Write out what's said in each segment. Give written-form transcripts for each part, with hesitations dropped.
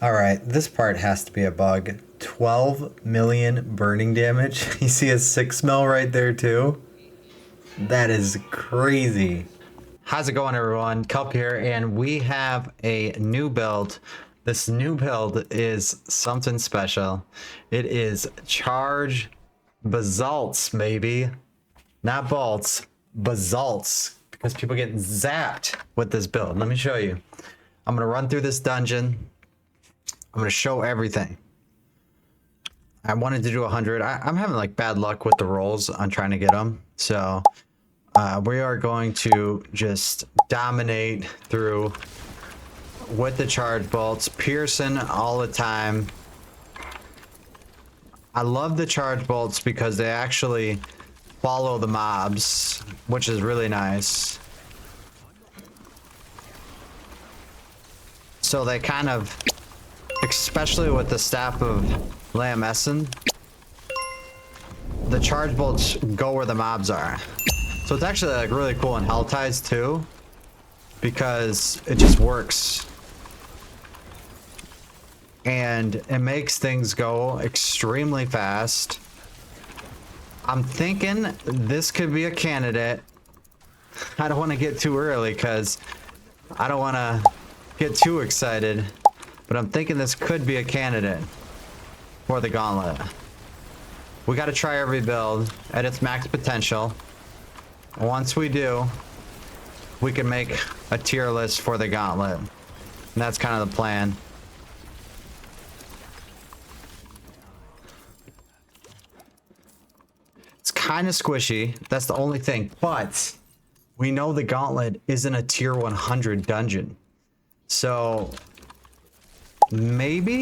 All right, this part has to be a bug. 12 million burning damage. You see a 6 mil right there too? That is crazy. How's it going, everyone? Kelp here, and we have a new build. This new build is something special. It is Charged Basalts, maybe. Not bolts, basalts. Because people get zapped with this build. Let me show you. I'm going to run through this dungeon. I'm going to show everything. I wanted to do 100. I'm having like bad luck with the rolls on trying to get them. So we are going to just dominate through with the charge bolts, piercing all the time. I love the charge bolts because they actually follow the mobs, which is really nice. So they kind of, especially with the staff of Lamesson, the charge bolts go where the mobs are. So it's actually like really cool in Hell Ties too, because it just works. And it makes things go extremely fast. I'm thinking this could be a candidate. I don't want to get too early because I don't want to get too excited, but I'm thinking this could be a candidate for the gauntlet. We got to try every build at its max potential. Once we do, we can make a tier list for the gauntlet. And that's kind of the plan. It's kind of squishy. That's the only thing. But we know the gauntlet isn't a tier 100 dungeon. So maybe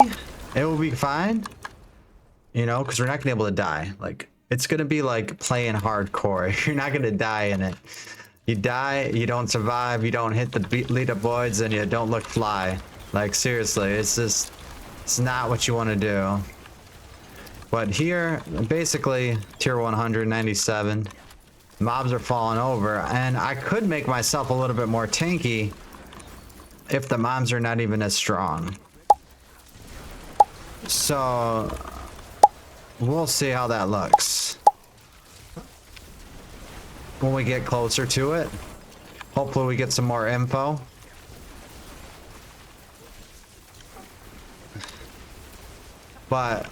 it will be fine. You know, because we're not going to be able to die. Like, it's going to be like playing hardcore. You're not going to die in it. You die, you don't survive, you don't hit the leaderboards, and you don't look fly. Like, seriously, it's just, it's not what you want to do. But here, basically, tier 197. Mobs are falling over, and I could make myself a little bit more tanky if the mobs are not even as strong. So we'll see how that looks when we get closer to it. Hopefully we get some more info. But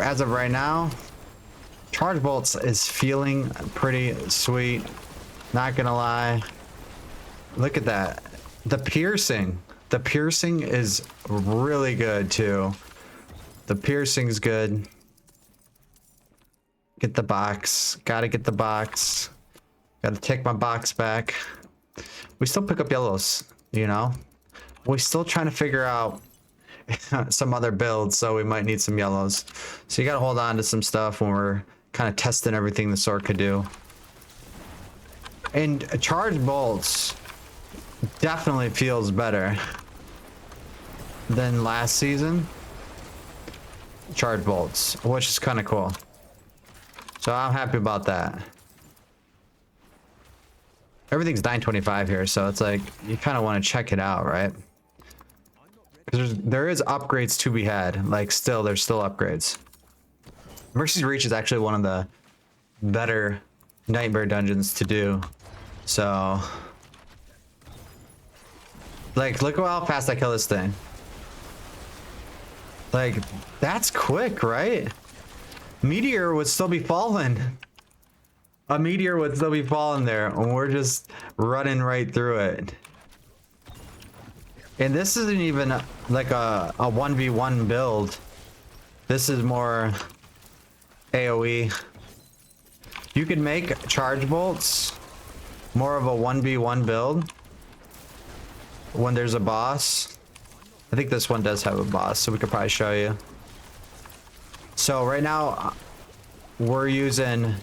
as of right now, Charge Bolts is feeling pretty sweet. Not gonna lie. Look at that. The piercing. The piercing is really good too. The piercing's good. Get the box. Gotta get the box. Gotta take my box back. We still pick up yellows, you know? We're still trying to figure out some other builds, so we might need some yellows. So you gotta hold on to some stuff when we're kind of testing everything the sword could do. And charge bolts definitely feels better than last season. Charge bolts, which is kind of cool. So I'm happy about that. Everything's 925 here, so it's like you kind of want to check it out, right? Because there is upgrades to be had. Like, there's still upgrades. Mercy's Reach is actually one of the better nightmare dungeons to do. So, like, look how fast I kill this thing. Like, that's quick, right? Meteor would still be falling. A meteor would still be falling there, and we're just running right through it. And this isn't even like a 1v1 build. This is more AoE. You could make charge bolts more of a 1v1 build when there's a boss. I think this one does have a boss, so we could probably show you. So right now, we're using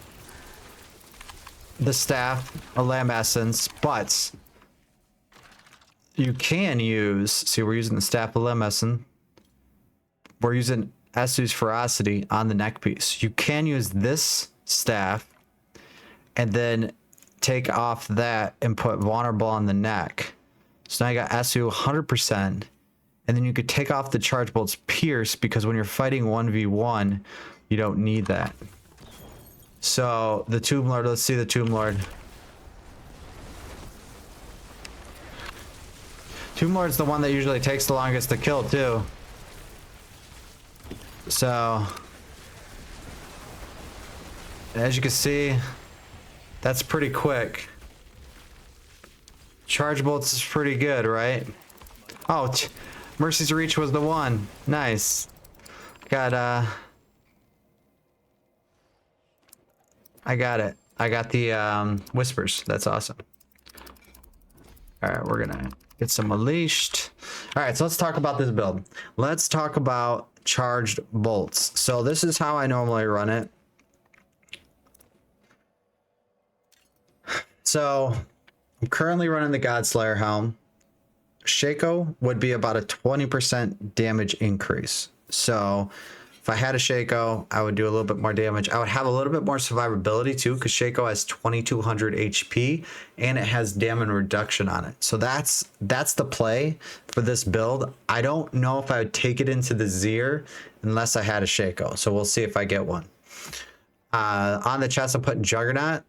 the staff of Lamb Essence, but you can use, see, we're using the staff of Lamb Essence. We're using Esu's Ferocity on the neck piece. You can use this staff and then take off that and put Vulnerable on the neck. So now you got Esu 100%. And then you could take off the Charged Bolt's Pierce, because when you're fighting 1v1, you don't need that. So the Tomb Lord, let's see the Tomb Lord. Tomb Lord's the one that usually takes the longest to kill too. So as you can see, that's pretty quick. Charge Bolts is pretty good, right? Oh, Mercy's Reach was the one. Nice. Got I got it. I got the Whispers. That's awesome. All right, we're gonna get some unleashed. All right, so let's talk about this build. Let's talk about Charged Bolts. So this is how I normally run it. So I'm currently running the Godslayer helm. Shaco would be about a 20% damage increase. So if I had a Shaco, I would do a little bit more damage. I would have a little bit more survivability too, because Shaco has 2200 HP and it has damage reduction on it. So that's the play for this build. I don't know if I would take it into the Zir unless I had a Shaco. So we'll see if I get one. On the chest, I'm putting Juggernaut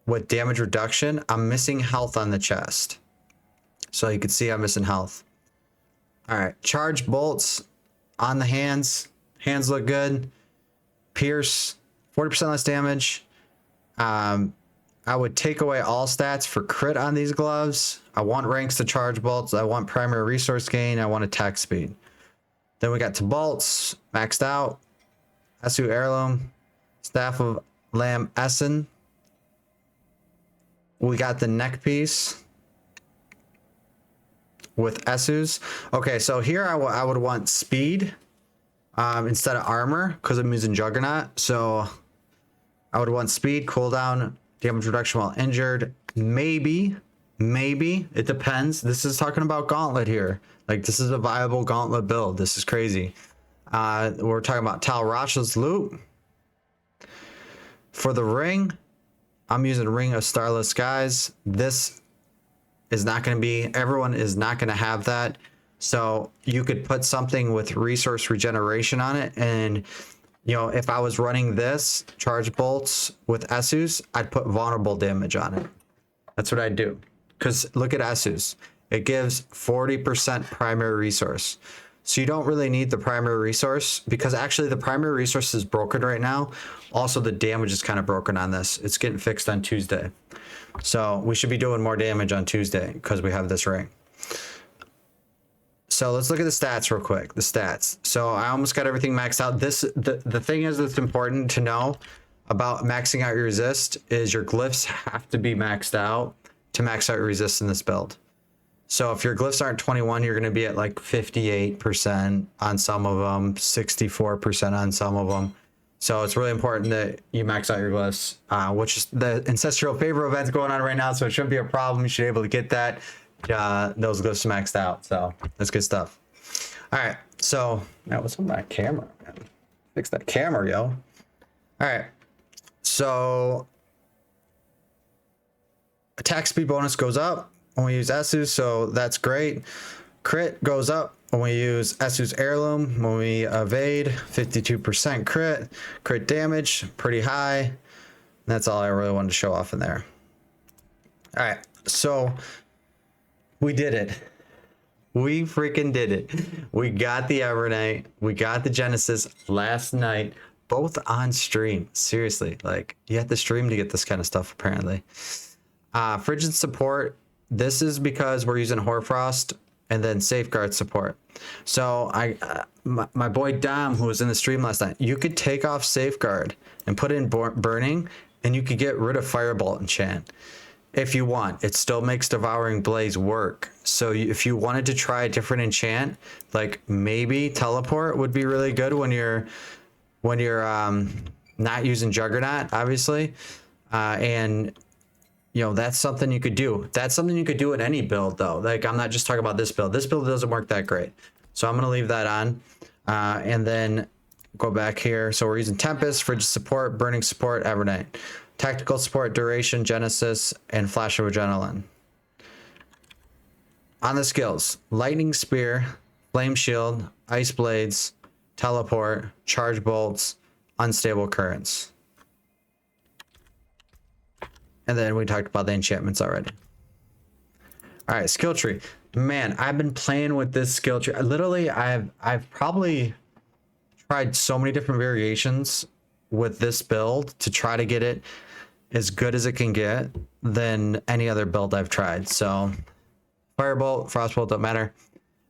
with damage reduction. I'm missing health on the chest. So you can see I'm missing health. All right, Charged Bolts on the hands. Hands look good. Pierce, 40% less damage. I would take away all stats for crit on these gloves. I want ranks to Charge Bolts. I want primary resource gain. I want attack speed. Then we got to bolts, maxed out. Esu Heirloom, Staff of Lamb Essen. We got the neck piece with Esus. Okay, so here I would want speed instead of armor, because I'm using Juggernaut. So I would want speed, cooldown, damage reduction while injured. Maybe, it depends. This is talking about Gauntlet here. Like, this is a viable Gauntlet build. This is crazy. We're talking about Tal Rasha's loot. For the ring, I'm using Ring of Starless Skies. This is not going to be, everyone is not going to have that. So you could put something with resource regeneration on it. And, you know, if I was running this Charged Bolts with Esus, I'd put vulnerable damage on it. That's what I'd do. Because look at Esus. It gives 40% primary resource. So you don't really need the primary resource, because actually the primary resource is broken right now. Also, the damage is kind of broken on this. It's getting fixed on Tuesday. So we should be doing more damage on Tuesday because we have this ring. So let's look at the stats real quick. The stats. So I almost got everything maxed out. The thing is that's important to know about maxing out your resist is your glyphs have to be maxed out to max out your resist in this build. So if your glyphs aren't 21, you're going to be at like 58% on some of them, 64% on some of them. So it's really important that you max out your glyphs, which is the Ancestral Favor event's going on right now. So it shouldn't be a problem. You should be able to get that, those glyphs maxed out. So that's good stuff. All right. So now what's on my camera, man? Fix that camera, yo. All right. So attack speed bonus goes up when we use Esus, so that's great. Crit goes up when we use Esu's Heirloom. When we evade, 52% crit damage, pretty high. And that's all I really wanted to show off in there. All right, so we did it. We freaking did it. We got the Evernight. We got the Genesis last night, both on stream. Seriously, like, you have to stream to get this kind of stuff, apparently. Frigid support. This is because we're using Hoarfrost and then Safeguard support. So my boy Dom, who was in the stream last night, you could take off Safeguard and put in Burning, and you could get rid of Firebolt enchant if you want. It still makes Devouring Blaze work. So if you wanted to try a different enchant, like maybe Teleport would be really good when you're not using Juggernaut, obviously, and you know, that's something you could do. That's something you could do in any build, though. Like, I'm not just talking about this build. This build doesn't work that great. So I'm going to leave that on. And then go back here. So we're using Tempest, Frigid support, Burning support, Evernight. Tactical support, Duration, Genesis, and Flash of Adrenaline. On the skills, lightning spear, flame shield, ice blades, teleport, charge bolts, unstable currents. And then we talked about the enchantments already. All right, skill tree. Man, I've been playing with this skill tree. Literally, I've probably tried so many different variations with this build to try to get it as good as it can get than any other build I've tried. So firebolt, frostbolt, don't matter.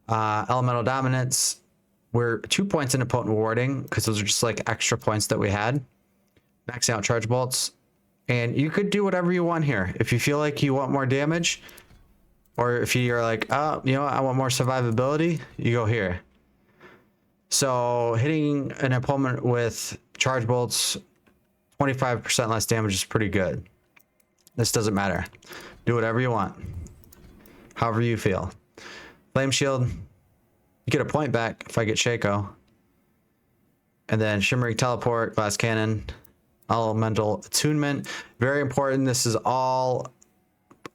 Elemental dominance, we're 2 points into potent warding because those are just like extra points that we had. Maxing out charge bolts, and you could do whatever you want here. If you feel like you want more damage, or if you're like, oh, you know, I want more survivability, you go here. So hitting an opponent with charge bolts, 25% less damage is pretty good. This doesn't matter. Do whatever you want, however you feel. Flame shield, you get a point back if I get Shaco. And then shimmering teleport, glass cannon, elemental attunement. Very important. This is all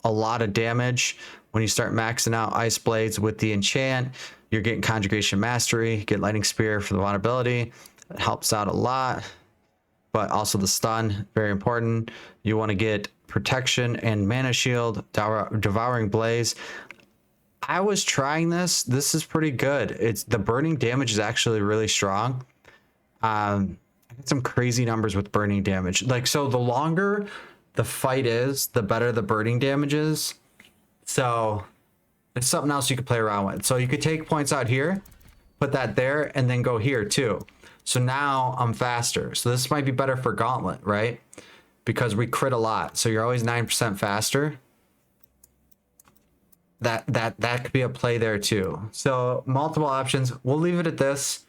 a lot of damage. When you start maxing out ice blades with the enchant, you're getting conjugation mastery, get lightning spear for the vulnerability. It helps out a lot, but also the stun, very important. You want to get protection and mana shield, devouring blaze. I was trying this. This is pretty good. It's the burning damage is actually really strong. I got some crazy numbers with burning damage. Like, so the longer the fight is, the better the burning damage is. So it's something else you could play around with. So you could take points out here, put that there, and then go here too. So now I'm faster. So this might be better for Gauntlet, right? Because we crit a lot. So you're always 9% faster. That could be a play there too. So multiple options. We'll leave it at this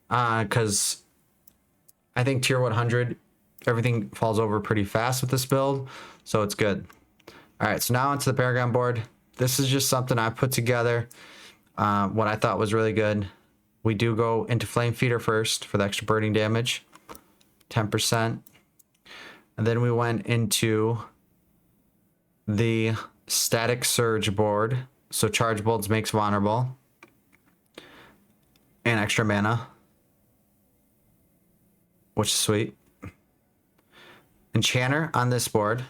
because I think tier 100, everything falls over pretty fast with this build. So it's good. All right, so now onto the Paragon board. This is just something I put together. What I thought was really good. We do go into Flame Feeder first for the extra burning damage, 10%. And then we went into the Static Surge board. So Charge Bolts makes vulnerable. And extra mana, which is sweet. Enchanter on this board.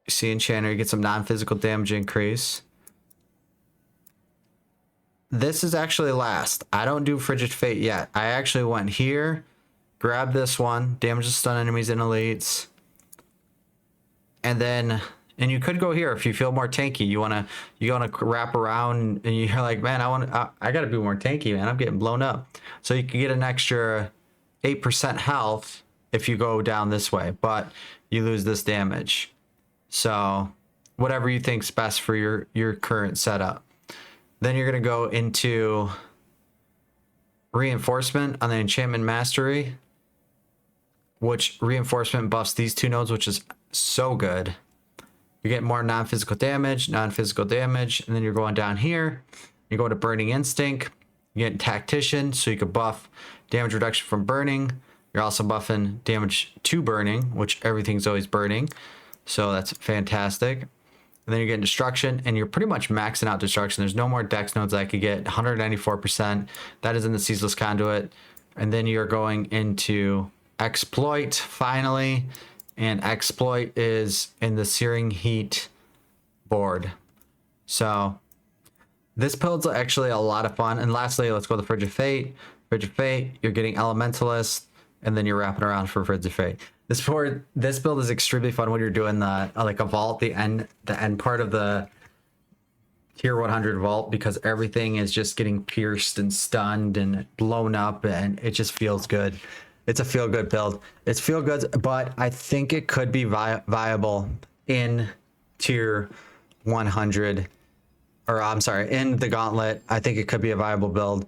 You see Enchanter, you get some non-physical damage increase. This is actually last. I don't do Frigid Fate yet. I actually went here, grabbed this one, damage to stun enemies and elites. And then, and you could go here if you feel more tanky. You wanna wrap around and you're like, man, I gotta be more tanky, man. I'm getting blown up. So you can get an extra 8% health if you go down this way, but you lose this damage. So whatever you think's best for your current setup. Then you're gonna go into Reinforcement on the Enchantment Mastery, which Reinforcement buffs these two nodes, which is so good. You get more non-physical damage, and then you're going down here. You go to Burning Instinct. You get Tactician, so you could buff damage reduction from burning. You're also buffing damage to burning, which everything's always burning. So that's fantastic. And then you're getting Destruction, and you're pretty much maxing out Destruction. There's no more dex nodes I could get. 194%. That is in the Ceaseless Conduit. And then you're going into Exploit, finally. And Exploit is in the Searing Heat board. So this build's actually a lot of fun. And lastly, let's go to Frigid Fate. Frigid Fate, you're getting Elementalist, and then you're wrapping around for Frigid Fate. This build is extremely fun when you're doing the like a vault, the end part of the tier 100 vault, because everything is just getting pierced and stunned and blown up, and it just feels good. It's a feel good build. It's feel good, but I think it could be viable in tier 100, or I'm sorry, in the Gauntlet. I think it could be a viable build.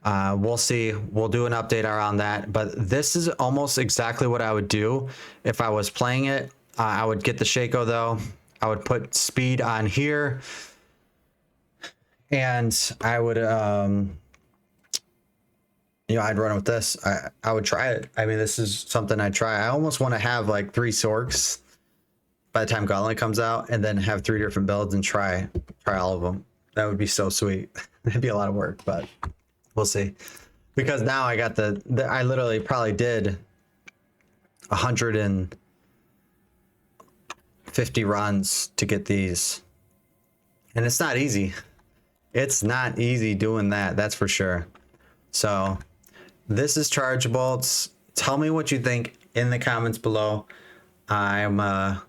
We'll see. We'll do an update around that, but this is almost exactly what I would do if I was playing it. I would get the Shaco though. I would put speed on here, and I would I'd run with this. I would try it. I mean, this is something I'd try. I almost want to have like 3 Sorks, by the time Gauntlet comes out, and then have 3 different builds and try all of them. That would be so sweet. It'd be a lot of work, but we'll see. Because now I got I literally probably did 150 runs to get these. And it's not easy. It's not easy doing that, that's for sure. So this is Charged Bolts. Tell me what you think in the comments below. I'm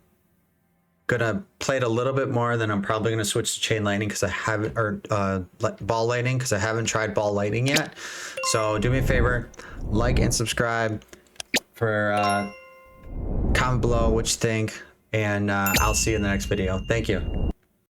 gonna play it a little bit more, then I'm probably gonna switch to chain lightning because I haven't, or ball lightning because I haven't tried ball lightning yet. So do me a favor, like and subscribe. For comment below what you think, and I'll see you in the next video. Thank you.